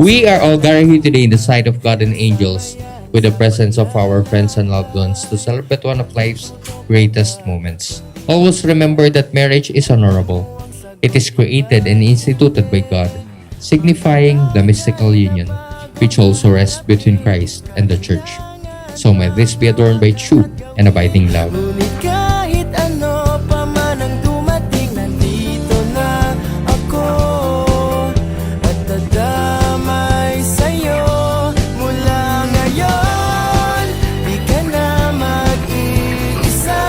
We are all gathered here today in the sight of God and angels with the presence of our friends and loved ones to celebrate one of life's greatest moments. Always remember that marriage is honorable. It is created and instituted by God, signifying the mystical union, which also rests between Christ and the Church. So may this be adorned by true and abiding love. Ngunit kahit ano pa man ang dumating, nandito na ako at dadamay sa'yo. Mula ngayon, di ka na mag-iisa.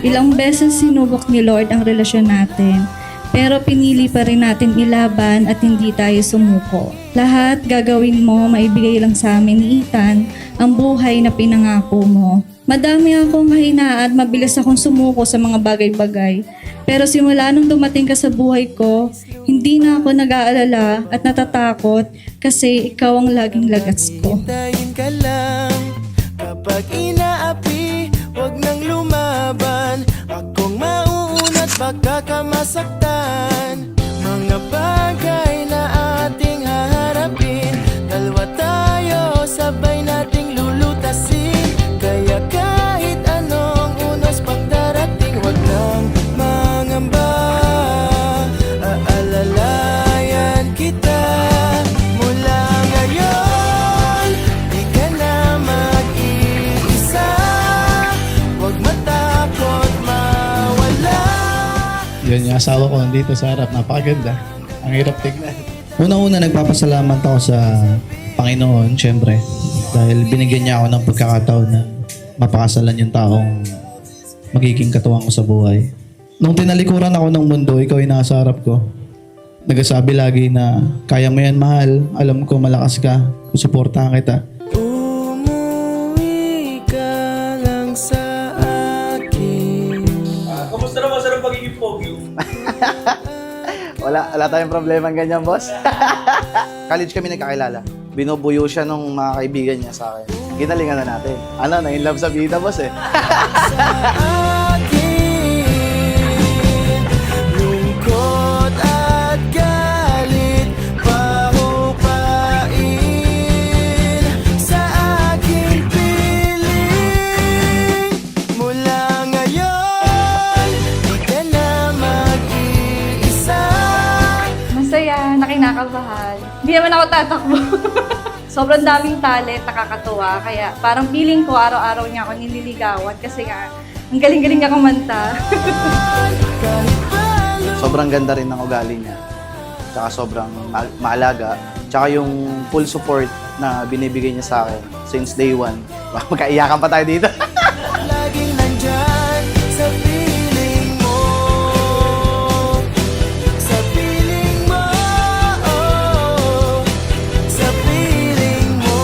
Ilang beses sinubok ni Lord ang relasyon natin, pero pinili pa rin natin ilaban at hindi tayo sumuko. Lahat gagawin mo, maibigay lang sa amin ni Ethan ang buhay na pinangako mo. Madami akong kahinaan at mabilis akong sumuko sa mga bagay-bagay. Pero simula nung dumating ka sa buhay ko, hindi na ako nag-aalala at natatakot kasi ikaw ang laging lagats ko. Hintayin ka lang kapag inaapi, wag nang lumaban. Akong mauunat, baka ka masaktan. Mga bagay na ating haharapin, dalawa tayo, sabay nating lulutasin. Kaya kahit anong unos pang darating, wag nang mangamba. Aalalayan kita mula ngayon, di ka na mag-iisa. Wag matakot mawala. Yun yung asawa ko nandito sa harap. Napakaganda. Ang hirap tignan. Una-una, nagpapasalamat ako sa Panginoon, syempre. Dahil binigyan niya ako ng pagkakataon na mapakasalan yung taong magiging katuwang ko sa buhay. Nung tinalikuran ako ng mundo, ikaw yung nasa harap ko. Nagsasabi lagi na, kaya mo yan, mahal. Alam ko, malakas ka. Susuportahan kita. Umuwi ka lang sa akin. Kamusta naman sa pagiging pogi? Wala tayong problema ganyan, boss. College kami nagkakilala. Binubuyo siya nung mga kaibigan niya sa akin. Ginalingan na natin. Ano, na-in love sa vida, boss eh. Lungkot at galit, pahupain sa aking piling. Mula ngayon, di ka na mag-iisa. Masaya, nakinakabahan. Hindi naman ako tatakbo. Sobrang daming talent, nakakatuwa. Kaya parang feeling ko araw-araw niya ako nililigawan kasi nga, ang galing-galing niya kumanta. Sobrang ganda rin ng ugali niya. Tsaka sobrang maalaga. Tsaka yung full support na binibigay niya sa akin since day one. Magkaiyakan pa tayo dito. Laging nandyan sa piling mo. Sa piling mo, oh, sa piling mo.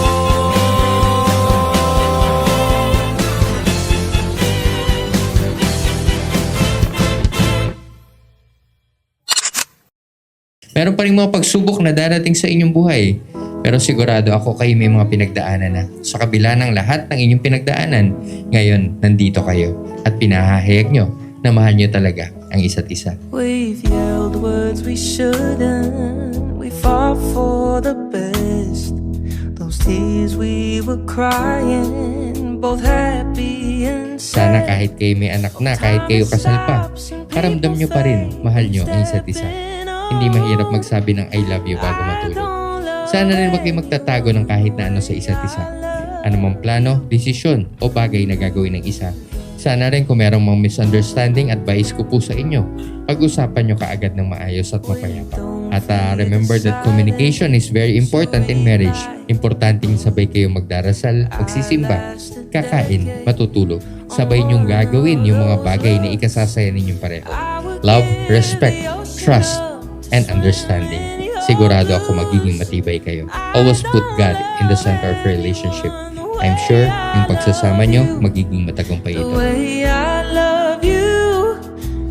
Meron pa rin mga pagsubok na darating sa inyong buhay. Pero sigurado ako kayo may mga pinagdaanan na. Sa kabila ng lahat ng inyong pinagdaanan, ngayon nandito kayo at pinahahayag nyo na mahal nyo talaga ang isa't isa. We've yelled words we shouldn't. We fought for the best. Those tears we were crying, both happy and Sana sad. kahit kayo may anak na, kahit kayo kasal pa, karamdam nyo pa rin mahal nyo ang isa't isa. Hindi mahirap magsabi ng I love you bago matulog. Sana rin wag kayo magtatago ng kahit na ano sa isa't isa. Anumang plano, desisyon o bagay na gagawin ng isa. Sana rin kung merong mga misunderstanding, advice ko po sa inyo. Pag-usapan nyo kaagad ng maayos at mapayapa. At remember that communication is very important in marriage. Importanteng sabay kayo magdarasal, magsisimba, kakain, matutulog. Sabay nyong gagawin yung mga bagay na ikasasaya ninyong pareho. Love, respect, trust, and understanding. Sigurado ako magiging matibay kayo. Always put God in the center of your relationship. I'm sure yung pagsasama nyo magiging matagumpay The ito. way I love you,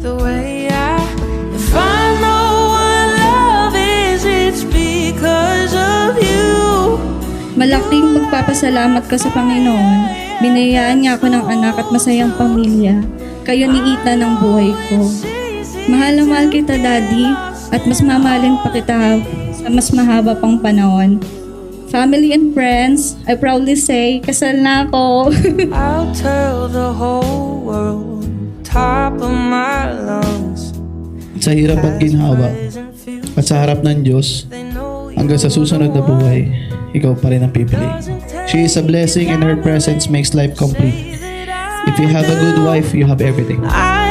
the way if I know what love is, it's because of you. Malaking magpapasalamat ka sa Panginoon. Binayaan niya ako ng anak at masayang pamilya. Kayo ni Ethan ng buhay ko. Mahal na mahal kita, Daddy. At mas mamahalin pa kita mas mahaba pang panahon. Family and friends, I proudly say, kasal na ako. I'll tell the whole world, top of my lungs. Sa hirap at ginhawa at sa harap ng Diyos, hanggang sa susunod na buhay, ikaw pa rin ang pipili. She is a blessing and her presence makes life complete. If you have a good wife, you have everything. I